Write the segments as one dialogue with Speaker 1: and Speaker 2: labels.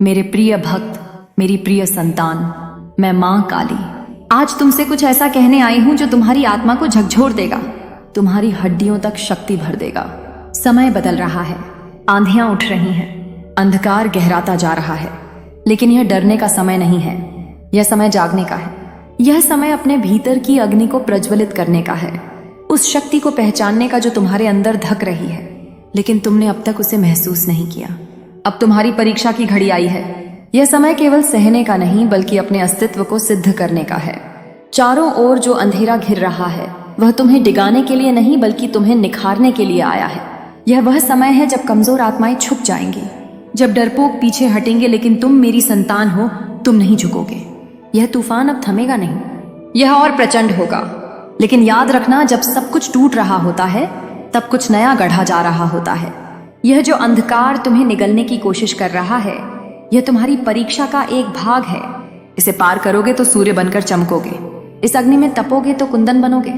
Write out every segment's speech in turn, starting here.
Speaker 1: मेरे प्रिय भक्त, मेरी प्रिय संतान, मैं मां काली आज तुमसे कुछ ऐसा कहने आई हूं जो तुम्हारी आत्मा को झकझोर देगा, तुम्हारी हड्डियों तक शक्ति भर देगा। समय बदल रहा है, आंधियां उठ रही हैं, अंधकार गहराता जा रहा है, लेकिन यह डरने का समय नहीं है, यह समय जागने का है। यह समय अपने भीतर की अग्नि को प्रज्वलित करने का है, उस शक्ति को पहचानने का जो तुम्हारे अंदर धक रही है, लेकिन तुमने अब तक उसे महसूस नहीं किया। अब तुम्हारी परीक्षा की घड़ी आई है। यह समय केवल सहने का नहीं बल्कि अपने अस्तित्व को सिद्ध करने का है। चारों ओर जो अंधेरा घिर रहा है वह तुम्हें डिगाने के लिए नहीं बल्कि तुम्हें निखारने के लिए आया है। यह वह समय है जब कमजोर आत्माएं छुप जाएंगी, जब डरपोक पीछे हटेंगे, लेकिन तुम मेरी संतान हो, तुम नहीं झुकोगे। यह तूफान अब थमेगा नहीं, यह और प्रचंड होगा। लेकिन याद रखना, जब सब कुछ टूट रहा होता है तब कुछ नया गढ़ा जा रहा होता है। यह जो अंधकार तुम्हें निगलने की कोशिश कर रहा है, यह तुम्हारी परीक्षा का एक भाग है। इसे पार करोगे तो सूर्य बनकर चमकोगे, इस अग्नि में तपोगे तो कुंदन बनोगे।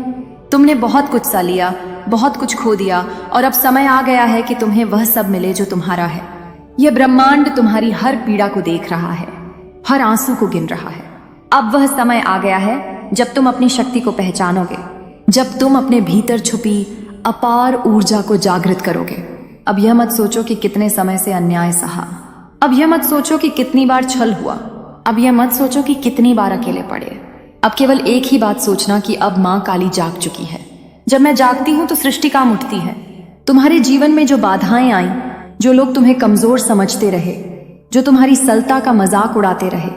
Speaker 1: तुमने बहुत कुछ सा लिया, बहुत कुछ खो दिया, और अब समय आ गया है कि तुम्हें वह सब मिले जो तुम्हारा है। यह ब्रह्मांड तुम्हारी हर पीड़ा को देख रहा है, हर आंसू को गिन रहा है। अब वह समय आ गया है जब तुम अपनी शक्ति को पहचानोगे, जब तुम अपने भीतर छुपी अपार ऊर्जा को जागृत करोगे। अब यह मत सोचो कि कितने समय से अन्याय सहा, अब यह मत सोचो कि कितनी बार छल हुआ, अब यह मत सोचो कि कितनी बार अकेले पड़े। अब केवल एक ही बात सोचना कि अब मां काली जाग चुकी है। जब मैं जागती हूं तो सृष्टि काम उठती है। तुम्हारे जीवन में जो बाधाएं आई, जो लोग तुम्हें कमजोर समझते रहे, जो तुम्हारी सलता का मजाक उड़ाते रहे,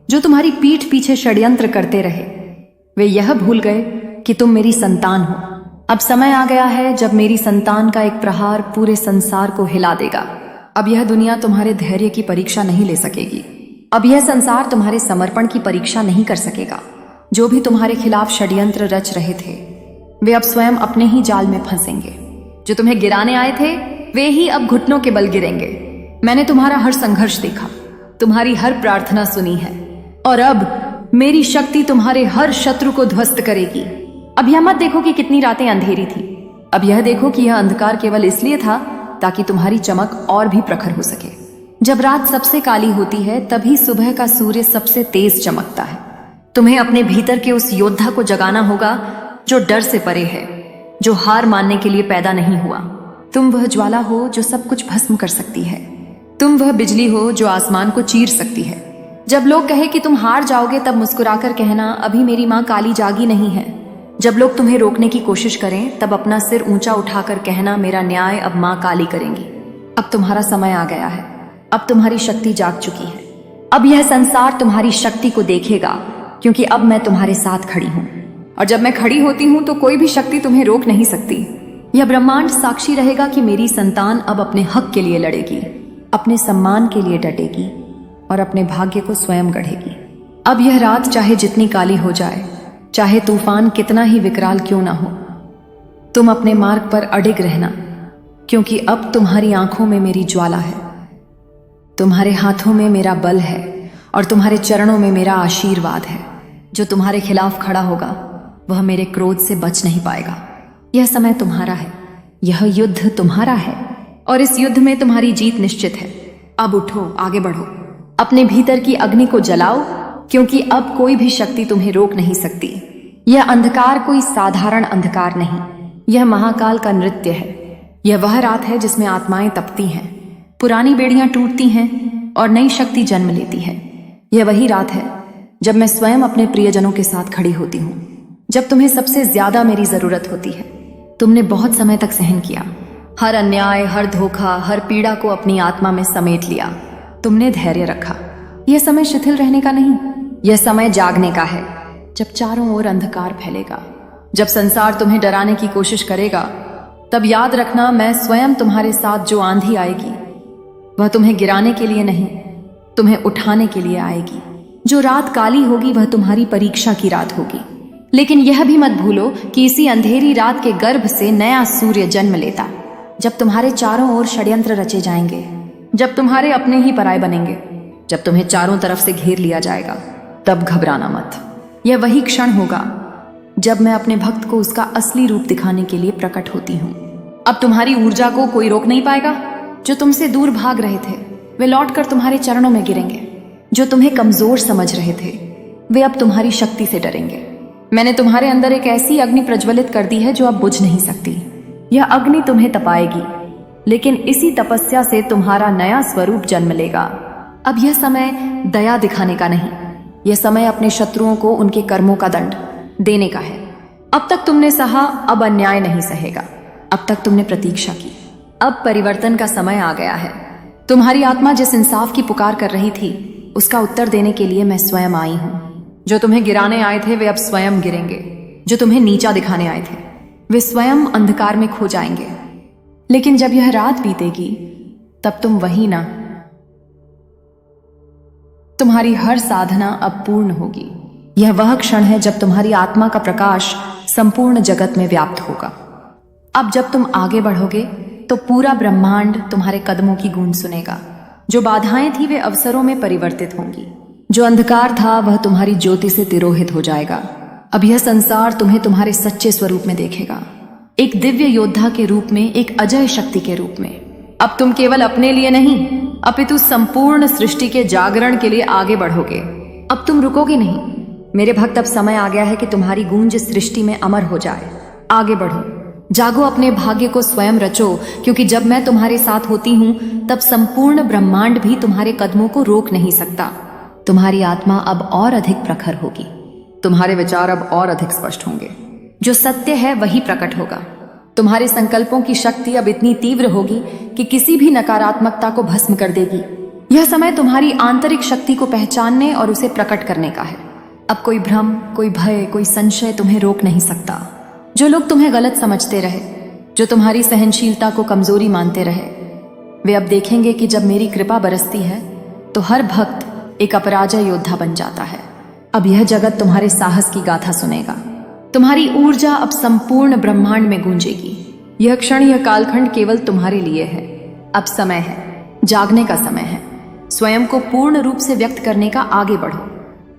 Speaker 1: जो तुम्हारी पीठ पीछे षड्यंत्र करते रहे, वे यह भूल गए कि तुम मेरी संतान हो। अब समय आ गया है जब मेरी संतान का एक प्रहार पूरे संसार को हिला देगा। अब यह दुनिया तुम्हारे धैर्य की परीक्षा नहीं ले सकेगी। अब यह संसार तुम्हारे समर्पण की परीक्षा नहीं कर सकेगा। जो भी तुम्हारे खिलाफ षड्यंत्र रच रहे थे, वे अब स्वयं अपने ही जाल में फंसेंगे। जो तुम्हें गिराने आए थे, वे ही अब घुटनों के बल गिरेंगे। मैंने तुम्हारा हर संघर्ष देखा, तुम्हारी हर प्रार्थना सुनी है, और अब मेरी शक्ति तुम्हारे हर शत्रु को ध्वस्त करेगी। अब यह मत देखो कि कितनी रातें अंधेरी थी, अब यह देखो कि यह अंधकार केवल इसलिए था ताकि तुम्हारी चमक और भी प्रखर हो सके। जब रात सबसे काली होती है तभी सुबह का सूर्य सबसे तेज चमकता है। तुम्हें अपने भीतर के उस योद्धा को जगाना होगा जो डर से परे है, जो हार मानने के लिए पैदा नहीं हुआ। तुम वह ज्वाला हो जो सब कुछ भस्म कर सकती है। तुम वह बिजली हो जो आसमान को चीर सकती है। जब लोग कहे कि तुम हार जाओगे तब मुस्कुराकर कहना, अभी मेरी मां काली जागी नहीं है। जब लोग तुम्हें रोकने की कोशिश करें तब अपना सिर ऊंचा उठाकर कहना, मेरा न्याय अब मां काली करेंगी। अब तुम्हारा समय आ गया है, अब तुम्हारी शक्ति जाग चुकी है। अब यह संसार तुम्हारी शक्ति को देखेगा, क्योंकि अब मैं तुम्हारे साथ खड़ी हूं, और जब मैं खड़ी होती हूं तो कोई भी शक्ति तुम्हें रोक नहीं सकती। यह ब्रह्मांड साक्षी रहेगा कि मेरी संतान अब अपने हक के लिए लड़ेगी, अपने सम्मान के लिए डटेगी और अपने भाग्य को स्वयं गढ़ेगी। अब यह रात चाहे जितनी काली हो जाए, चाहे तूफान कितना ही विकराल क्यों ना हो, तुम अपने मार्ग पर अडिग रहना, क्योंकि अब तुम्हारी आंखों में मेरी ज्वाला है, तुम्हारे हाथों में मेरा बल है, और तुम्हारे चरणों में मेरा आशीर्वाद है। जो तुम्हारे खिलाफ खड़ा होगा वह मेरे क्रोध से बच नहीं पाएगा। यह समय तुम्हारा है, यह युद्ध तुम्हारा है, और इस युद्ध में तुम्हारी जीत निश्चित है। अब उठो, आगे बढ़ो, अपने भीतर की अग्नि को जलाओ, क्योंकि अब कोई भी शक्ति तुम्हें रोक नहीं सकती। यह अंधकार कोई साधारण अंधकार नहीं, यह महाकाल का नृत्य है। यह वह रात है जिसमें आत्माएं तपती हैं, पुरानी बेड़ियां टूटती हैं और नई शक्ति जन्म लेती है। यह वही रात है जब मैं स्वयं अपने प्रियजनों के साथ खड़ी होती हूँ, जब तुम्हें सबसे ज्यादा मेरी जरूरत होती है। तुमने बहुत समय तक सहन किया, हर अन्याय, हर धोखा, हर पीड़ा को अपनी आत्मा में समेट लिया। तुमने धैर्य रखा। यह समय शिथिल रहने का नहीं, यह समय जागने का है। जब चारों ओर अंधकार फैलेगा, जब संसार तुम्हें डराने की कोशिश करेगा, तब याद रखना, मैं स्वयं तुम्हारे साथ जो आंधी आएगी वह तुम्हें गिराने के लिए नहीं, तुम्हें उठाने के लिए आएगी। जो रात काली होगी वह तुम्हारी परीक्षा की रात होगी, लेकिन यह भी मत भूलो कि इसी अंधेरी रात के गर्भ से नया सूर्य जन्म लेता। जब तुम्हारे चारों ओर षड्यंत्र रचे जाएंगे, जब तुम्हारे अपने ही पराये बनेंगे, जब तुम्हें चारों तरफ से घेर लिया जाएगा, तब घबराना मत। यह वही क्षण होगा जब मैं अपने भक्त को उसका असली रूप दिखाने के लिए प्रकट होती हूँ। अब तुम्हारी ऊर्जा को कोई रोक नहीं पाएगा। जो तुमसे दूर भाग रहे थे, वे लौटकर तुम्हारे चरणों में गिरेंगे। जो तुम्हें कमजोर समझ रहे थे वे अब तुम्हारी शक्ति से डरेंगे। मैंने तुम्हारे अंदर एक ऐसी अग्नि प्रज्वलित कर दी है जो अब बुझ नहीं सकती। यह अग्नि तुम्हें तपाएगी, लेकिन इसी तपस्या से तुम्हारा नया स्वरूप जन्म लेगा। अब यह समय दया दिखाने का नहीं, यह समय अपने शत्रुओं को उनके कर्मों का दंड देने का है। अब तक तुमने सहा, अब अन्याय नहीं सहेगा। अब तक तुमने प्रतीक्षा की, अब परिवर्तन का समय आ गया है। तुम्हारी आत्मा जिस इंसाफ की पुकार कर रही थी उसका उत्तर देने के लिए मैं स्वयं आई हूं। जो तुम्हें गिराने आए थे वे अब स्वयं गिरेंगे। जो तुम्हें नीचा दिखाने आए थे वे स्वयं अंधकार में खो जाएंगे। लेकिन जब यह रात बीतेगी तब तुम वही ना, तुम्हारी हर साधना अब पूर्ण होगी। यह वह क्षण है जब तुम्हारी आत्मा का प्रकाश संपूर्ण जगत में व्याप्त होगा। अब जब तुम आगे बढ़ोगे तो पूरा ब्रह्मांड तुम्हारे कदमों की गूंज सुनेगा। जो बाधाएं थी वे अवसरों में परिवर्तित होंगी। जो अंधकार था वह तुम्हारी ज्योति से तिरोहित हो जाएगा। अब यह संसार तुम्हें तुम्हारे सच्चे स्वरूप में देखेगा, एक दिव्य योद्धा के रूप में, एक अजय शक्ति के रूप में। अब तुम केवल अपने लिए नहीं अपितु संपूर्ण सृष्टि के जागरण के लिए आगे बढ़ोगे। अब तुम रुकोगे नहीं। मेरे भक्त, अब समय आ गया है कि तुम्हारी गूंज सृष्टि में अमर हो जाए। आगे बढ़ो, जागो, अपने भाग्य को स्वयं रचो, क्योंकि जब मैं तुम्हारे साथ होती हूं तब संपूर्ण ब्रह्मांड भी तुम्हारे कदमों को रोक नहीं सकता। तुम्हारी आत्मा अब और अधिक प्रखर होगी, तुम्हारे विचार अब और अधिक स्पष्ट होंगे। जो सत्य है वही प्रकट होगा। तुम्हारे संकल्पों की शक्ति अब इतनी तीव्र होगी कि किसी भी नकारात्मकता को भस्म कर देगी। यह समय तुम्हारी आंतरिक शक्ति को पहचानने और उसे प्रकट करने का है। अब कोई भ्रम, कोई भय, कोई संशय तुम्हें रोक नहीं सकता। जो लोग तुम्हें गलत समझते रहे, जो तुम्हारी सहनशीलता को कमजोरी मानते रहे, वे अब देखेंगे कि जब मेरी कृपा बरसती है तो हर भक्त एक अपराजय योद्धा बन जाता है। अब यह जगत तुम्हारे साहस की गाथा सुनेगा। तुम्हारी ऊर्जा अब संपूर्ण ब्रह्मांड में गूंजेगी। यह क्षण, यह कालखंड केवल तुम्हारे लिए है। अब समय है, जागने का समय है। स्वयं को पूर्ण रूप से व्यक्त करने का आगे बढ़ो,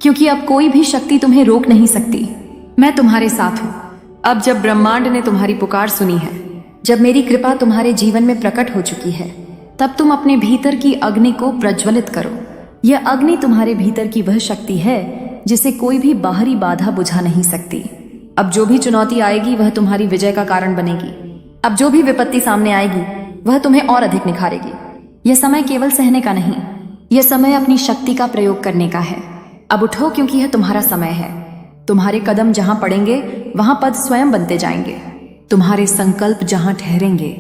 Speaker 1: क्योंकि अब कोई भी शक्ति तुम्हें रोक नहीं सकती। मैं तुम्हारे साथ हूं। अब जब ब्रह्मांड ने तुम्हारी पुकार सुनी है, जब मेरी कृपा तुम्हारे जीवन में प्रकट हो चुकी है, तब तुम अपने भीतर की अग्नि को प्रज्वलित करो। यह अग्नि तुम्हारे भीतर की वह शक्ति है जिसे कोई भी बाहरी बाधा बुझा नहीं सकती। अब जो भी चुनौती आएगी वह तुम्हारी विजय का कारण बनेगी। अब जो भी विपत्ति सामने आएगी वह तुम्हें और अधिक निखारेगी। यह समय केवल सहने का नहीं, यह समय अपनी शक्ति का प्रयोग करने का है। अब उठो, क्योंकि यह तुम्हारा समय है। तुम्हारे कदम जहां पड़ेंगे वहां पद स्वयं बनते जाएंगे। तुम्हारे संकल्प जहां ठहरेंगे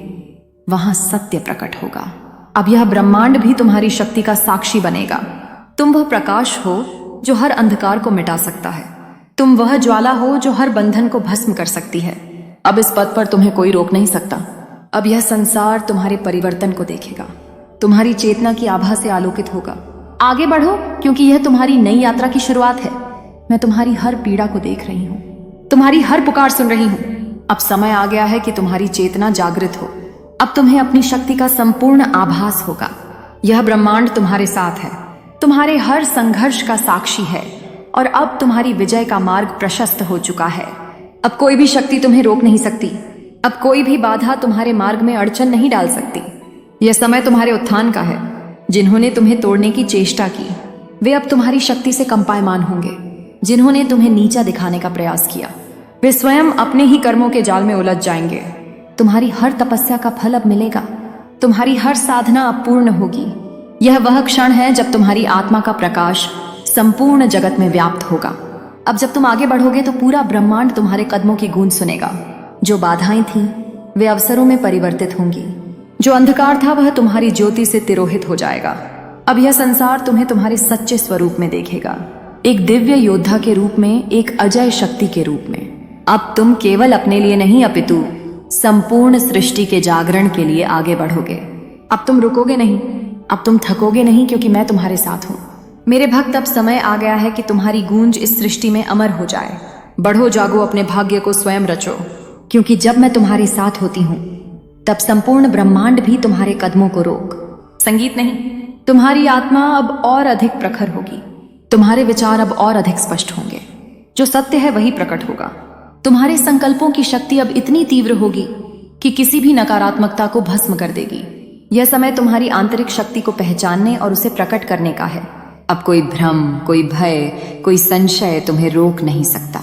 Speaker 1: वहां सत्य प्रकट होगा। अब यह ब्रह्मांड भी तुम्हारी शक्ति का साक्षी बनेगा। तुम वह प्रकाश हो जो हर अंधकार को मिटा सकता है। तुम वह ज्वाला हो जो हर बंधन को भस्म कर सकती है। अब इस पद पर तुम्हें कोई रोक नहीं सकता। अब यह संसार तुम्हारे परिवर्तन को देखेगा, तुम्हारी चेतना की आभा से आलोकित होगा। आगे बढ़ो, क्योंकि यह तुम्हारी नई यात्रा की शुरुआत है। मैं तुम्हारी हर पीड़ा को देख रही हूँ, तुम्हारी हर पुकार सुन रही हूँ। अब समय आ गया है कि तुम्हारी चेतना जागृत हो। अब तुम्हें अपनी शक्ति का संपूर्ण आभास होगा। यह ब्रह्मांड तुम्हारे साथ है, तुम्हारे हर संघर्ष का साक्षी है, और अब तुम्हारी विजय का मार्ग प्रशस्त हो चुका है। अब कोई भी शक्ति तुम्हें रोक नहीं सकती। अब कोई भी बाधा तुम्हारे मार्ग में अड़चन नहीं डाल सकती। यह समय तुम्हारे उत्थान का है। जिन्होंने तुम्हें तोड़ने की चेष्टा की वे अब तुम्हारी शक्ति से कंपायमान होंगे। जिन्होंने तुम्हें नीचा दिखाने का प्रयास किया वे स्वयं अपने ही कर्मों के जाल में उलझ जाएंगे। तुम्हारी हर तपस्या का फल अब मिलेगा। तुम्हारी हर साधना अब पूर्ण होगी। यह वह क्षण है जब तुम्हारी आत्मा का प्रकाश संपूर्ण जगत में व्याप्त होगा। अब जब तुम आगे बढ़ोगे तो पूरा ब्रह्मांड तुम्हारे कदमों की गूंज सुनेगा। जो बाधाएं थीं वे अवसरों में परिवर्तित होंगी। जो अंधकार था वह तुम्हारी ज्योति से तिरोहित हो जाएगा। अब यह संसार तुम्हें तुम्हारे सच्चे स्वरूप में देखेगा, एक दिव्य योद्धा के रूप में, एक अजय शक्ति के रूप में। अब तुम केवल अपने लिए नहीं अपितु संपूर्ण सृष्टि के जागरण के लिए आगे बढ़ोगे। अब तुम रुकोगे नहीं, अब तुम थकोगे नहीं, क्योंकि मैं तुम्हारे साथ हूं। मेरे भक्त, अब समय आ गया है कि तुम्हारी गूंज इस सृष्टि में अमर हो जाए। बढ़ो, जागो, अपने भाग्य को स्वयं रचो, क्योंकि जब मैं तुम्हारे साथ होती हूं तब संपूर्ण ब्रह्मांड भी तुम्हारे कदमों को रोक संगीत नहीं, तुम्हारी आत्मा अब और अधिक प्रखर होगी। तुम्हारे विचार अब और अधिक स्पष्ट होंगे। जो सत्य है वही प्रकट होगा। तुम्हारे संकल्पों की शक्ति अब इतनी तीव्र होगी कि किसी भी नकारात्मकता को भस्म कर देगी। यह समय तुम्हारी आंतरिक शक्ति को पहचानने और उसे प्रकट करने का है। अब कोई भ्रम, कोई भय, कोई संशय तुम्हें रोक नहीं सकता।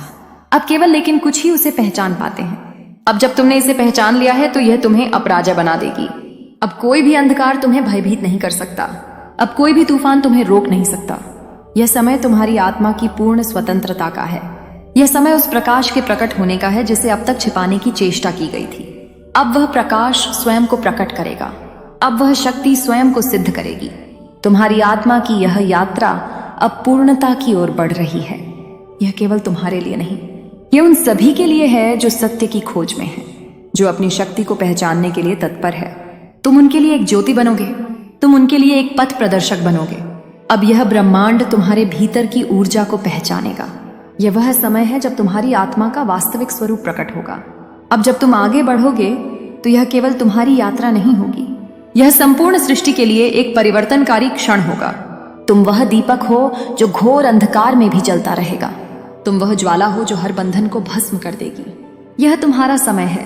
Speaker 1: अब केवल लेकिन कुछ ही उसे पहचान पाते हैं। अब जब तुमने इसे पहचान लिया है तो यह तुम्हें अपराजय बना देगी। अब कोई भी अंधकार तुम्हें भयभीत नहीं कर सकता। अब कोई भी तूफान तुम्हें रोक नहीं सकता। यह समय तुम्हारी आत्मा की पूर्ण स्वतंत्रता का है। यह समय उस प्रकाश के प्रकट होने का है जिसे अब तक छिपाने की चेष्टा की गई थी। अब वह प्रकाश स्वयं को प्रकट करेगा। अब वह शक्ति स्वयं को सिद्ध करेगी। तुम्हारी आत्मा की यह यात्रा अब पूर्णता की ओर बढ़ रही है। यह केवल तुम्हारे लिए नहीं, यह उन सभी के लिए है जो सत्य की खोज में है, जो अपनी शक्ति को पहचानने के लिए तत्पर है। तुम उनके लिए एक ज्योति बनोगे, तुम उनके लिए एक पथ प्रदर्शक बनोगे। अब यह ब्रह्मांड तुम्हारे भीतर की ऊर्जा को पहचानेगा। यह वह समय है जब तुम्हारी आत्मा का वास्तविक स्वरूप प्रकट होगा। अब जब तुम आगे बढ़ोगे तो यह केवल तुम्हारी यात्रा नहीं होगी, यह संपूर्ण सृष्टि के लिए एक परिवर्तनकारी क्षण होगा। तुम वह दीपक हो जो घोर अंधकार में भी जलता रहेगा। तुम वह ज्वाला हो जो हर बंधन को भस्म कर देगी। यह तुम्हारा समय है,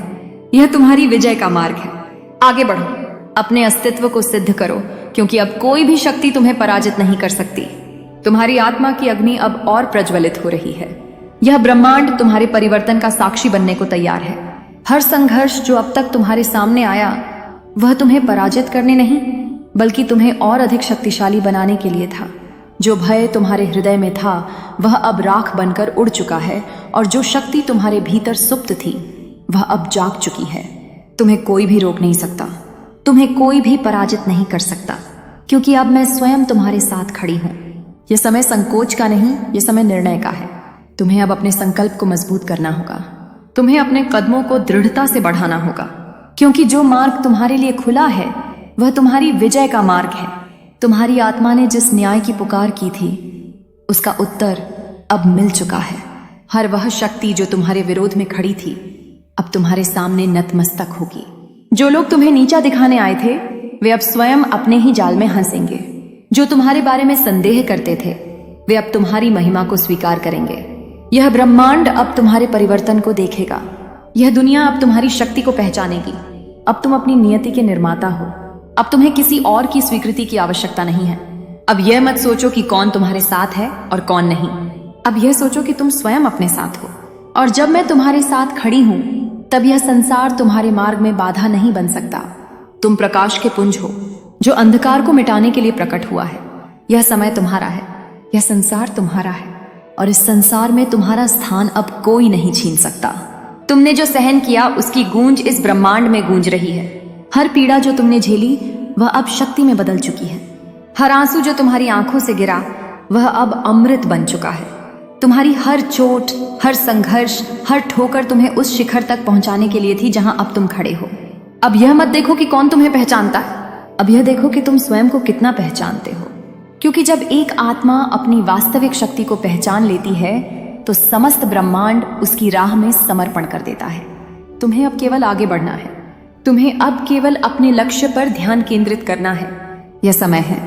Speaker 1: यह तुम्हारी विजय का मार्ग है। आगे बढ़ो, अपने अस्तित्व को सिद्ध करो, क्योंकि अब कोई भी शक्ति तुम्हें पराजित नहीं कर सकती। तुम्हारी आत्मा की अग्नि अब और प्रज्वलित हो रही है। यह ब्रह्मांड तुम्हारे परिवर्तन का साक्षी बनने को तैयार है। हर संघर्ष जो अब तक तुम्हारे सामने आया वह तुम्हें पराजित करने नहीं, बल्कि तुम्हें और अधिक शक्तिशाली बनाने के लिए था। जो भय तुम्हारे हृदय में था वह अब राख बनकर उड़ चुका है, और जो शक्ति तुम्हारे भीतर सुप्त थी वह अब जाग चुकी है। तुम्हें कोई भी रोक नहीं सकता, तुम्हें कोई भी पराजित नहीं कर सकता, क्योंकि अब मैं स्वयं तुम्हारे साथ खड़ी हूं। यह समय संकोच का नहीं, यह समय निर्णय का है। तुम्हें अब अपने संकल्प को मजबूत करना होगा। तुम्हें अपने कदमों को दृढ़ता से बढ़ाना होगा, क्योंकि जो मार्ग तुम्हारे लिए खुला है वह तुम्हारी विजय का मार्ग है। तुम्हारी आत्मा ने जिस न्याय की पुकार की थी उसका उत्तर अब मिल चुका है। हर वह शक्ति जो तुम्हारे विरोध में खड़ी थी अब तुम्हारे सामने नतमस्तक होगी। जो लोग तुम्हें नीचा दिखाने आए थे वे अब स्वयं अपने ही जाल में हंसेंगे। जो तुम्हारे बारे में संदेह करते थे वे अब तुम्हारी महिमा को स्वीकार करेंगे। यह ब्रह्मांड अब तुम्हारे परिवर्तन को देखेगा। यह दुनिया अब तुम्हारी शक्ति को पहचानेगी। अब तुम अपनी नियति के निर्माता हो। अब तुम्हें किसी और की स्वीकृति की आवश्यकता नहीं है। अब यह मत सोचो कि कौन तुम्हारे साथ है और कौन नहीं। अब यह सोचो कि तुम स्वयं अपने साथ हो, और जब मैं तुम्हारे साथ खड़ी हूं तब यह संसार तुम्हारे मार्ग में बाधा नहीं बन सकता। तुम प्रकाश के पुंज हो जो अंधकार को मिटाने के लिए प्रकट हुआ है। यह समय तुम्हारा है, यह संसार तुम्हारा है, और इस संसार में तुम्हारा स्थान अब कोई नहीं छीन सकता। तुमने जो सहन किया उसकी गूंज इस ब्रह्मांड में गूंज रही है। हर पीड़ा जो तुमने झेली वह अब शक्ति में बदल चुकी है। हर आंसू जो तुम्हारी आंखों से गिरा वह अब अमृत बन चुका है। तुम्हारी हर चोट, हर संघर्ष, हर ठोकर तुम्हें उस शिखर तक पहुंचाने के लिए थी जहां अब तुम खड़े हो। अब यह मत देखो कि कौन तुम्हें पहचानता है, अब यह देखो कि तुम स्वयं को कितना पहचानते हो। क्योंकि जब एक आत्मा अपनी वास्तविक शक्ति को पहचान लेती है तो समस्त ब्रह्मांड उसकी राह में समर्पण कर देता है। तुम्हें अब केवल आगे बढ़ना है। तुम्हें अब केवल अपने लक्ष्य पर ध्यान केंद्रित करना है। यह समय है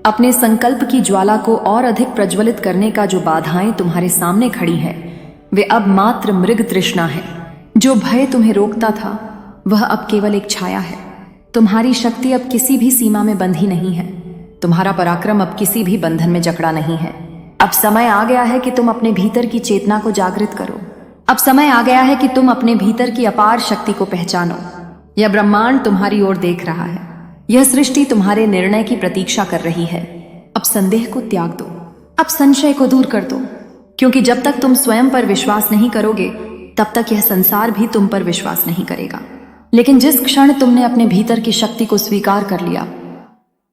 Speaker 1: अपने संकल्प की ज्वाला को और अधिक प्रज्वलित करने का। जो बाधाएं तुम्हारे सामने खड़ी हैं वे अब मात्र मृग तृष्णा है। जो भय तुम्हें रोकता था वह अब केवल एक छाया है। तुम्हारी शक्ति अब किसी भी सीमा में बंधी नहीं है। तुम्हारा पराक्रम अब किसी भी बंधन में जकड़ा नहीं है। अब समय आ गया है कि तुम अपने भीतर की चेतना को जागृत करो। अब समय आ गया है कि तुम अपने भीतर की अपार शक्ति को पहचानो। यह ब्रह्मांड तुम्हारी ओर देख रहा है। यह सृष्टि तुम्हारे निर्णय की प्रतीक्षा कर रही है। अब संदेह को त्याग दो, अब संशय को दूर कर दो, क्योंकि जब तक तुम स्वयं पर विश्वास नहीं करोगे तब तक यह संसार भी तुम पर विश्वास नहीं करेगा। लेकिन जिस क्षण तुमने अपने भीतर की शक्ति को स्वीकार कर लिया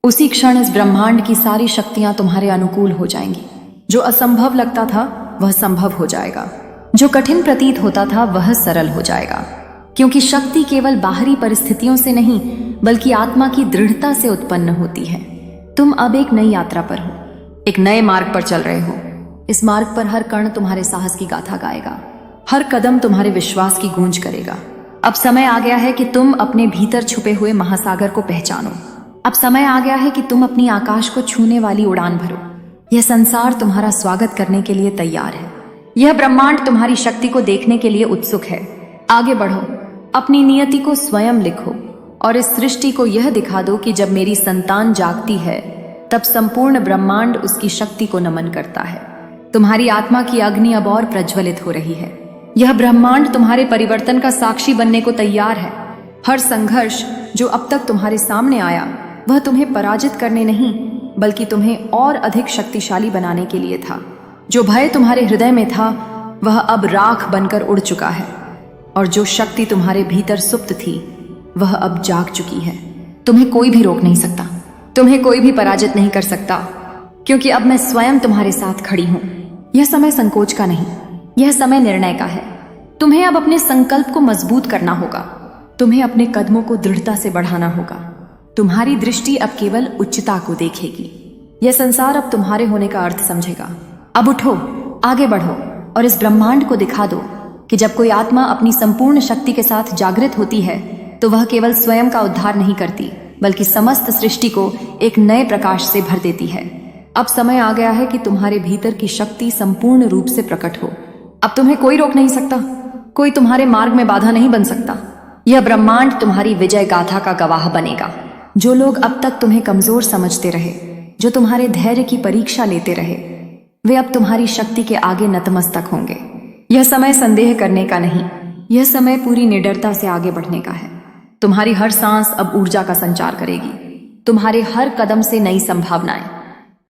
Speaker 1: उसी क्षण इस ब्रह्मांड की सारी शक्तियां तुम्हारे अनुकूल हो जाएंगी। जो असंभव लगता था वह संभव हो जाएगा, जो कठिन प्रतीत होता था वह सरल हो जाएगा। क्योंकि शक्ति केवल बाहरी परिस्थितियों से नहीं बल्कि आत्मा की दृढ़ता से उत्पन्न होती है। तुम अब एक नई यात्रा पर हो, एक नए मार्ग पर चल रहे हो। इस मार्ग पर हर कण तुम्हारे साहस की गाथा गाएगा, हर कदम तुम्हारे विश्वास की गूंज करेगा। अब समय आ गया है कि तुम अपने भीतर छुपे हुए महासागर को पहचानो। अब समय आ गया है कि तुम अपनी आकाश को छूने वाली उड़ान भरो। यह संसार तुम्हारा स्वागत करने के लिए तैयार है। यह ब्रह्मांड तुम्हारी शक्ति को देखने के लिए उत्सुक है। आगे बढ़ो, अपनी नियति को स्वयं लिखो। और इस सृष्टि को यह दिखा दो कि जब मेरी संतान जागती है तब संपूर्ण ब्रह्मांड उसकी शक्ति को नमन करता है। तुम्हारी आत्मा की अग्नि अब और प्रज्वलित हो रही है। यह ब्रह्मांड तुम्हारे परिवर्तन का साक्षी बनने को तैयार है। हर संघर्ष जो अब तक तुम्हारे सामने आया वह तुम्हें पराजित करने नहीं बल्कि तुम्हें और अधिक शक्तिशाली बनाने के लिए था। जो भय तुम्हारे हृदय में था वह अब राख बनकर उड़ चुका है और जो शक्ति तुम्हारे भीतर सुप्त थी वह अब जाग चुकी है। तुम्हें कोई भी रोक नहीं सकता, तुम्हें कोई भी पराजित नहीं कर सकता, क्योंकि अब मैं स्वयं तुम्हारे साथ खड़ी हूं। यह समय संकोच का नहीं, यह समय निर्णय का है। तुम्हें अब अपने संकल्प को मजबूत करना होगा, तुम्हें अपने कदमों को दृढ़ता से बढ़ाना होगा। तुम्हारी दृष्टि अब केवल उच्चता को देखेगी। यह संसार अब तुम्हारे होने का अर्थ समझेगा। अब उठो, आगे बढ़ो और इस ब्रह्मांड को दिखा दो कि जब कोई आत्मा अपनी संपूर्ण शक्ति के साथ जागृत होती है तो वह केवल स्वयं का उद्धार नहीं करती बल्कि समस्त सृष्टि को एक नए प्रकाश से भर देती है। अब समय आ गया है कि तुम्हारे भीतर की शक्ति संपूर्ण रूप से प्रकट हो। अब तुम्हें कोई रोक नहीं सकता, कोई तुम्हारे मार्ग में बाधा नहीं बन सकता। यह ब्रह्मांड तुम्हारी विजय गाथा का गवाह बनेगा। जो लोग अब तक तुम्हें कमजोर समझते रहे, जो तुम्हारे धैर्य की परीक्षा लेते रहे, वे अब तुम्हारी शक्ति के आगे नतमस्तक होंगे। यह समय संदेह करने का नहीं, यह समय पूरी निडरता से आगे बढ़ने का है। तुम्हारी हर सांस अब ऊर्जा का संचार करेगी, तुम्हारे हर कदम से नई संभावनाएं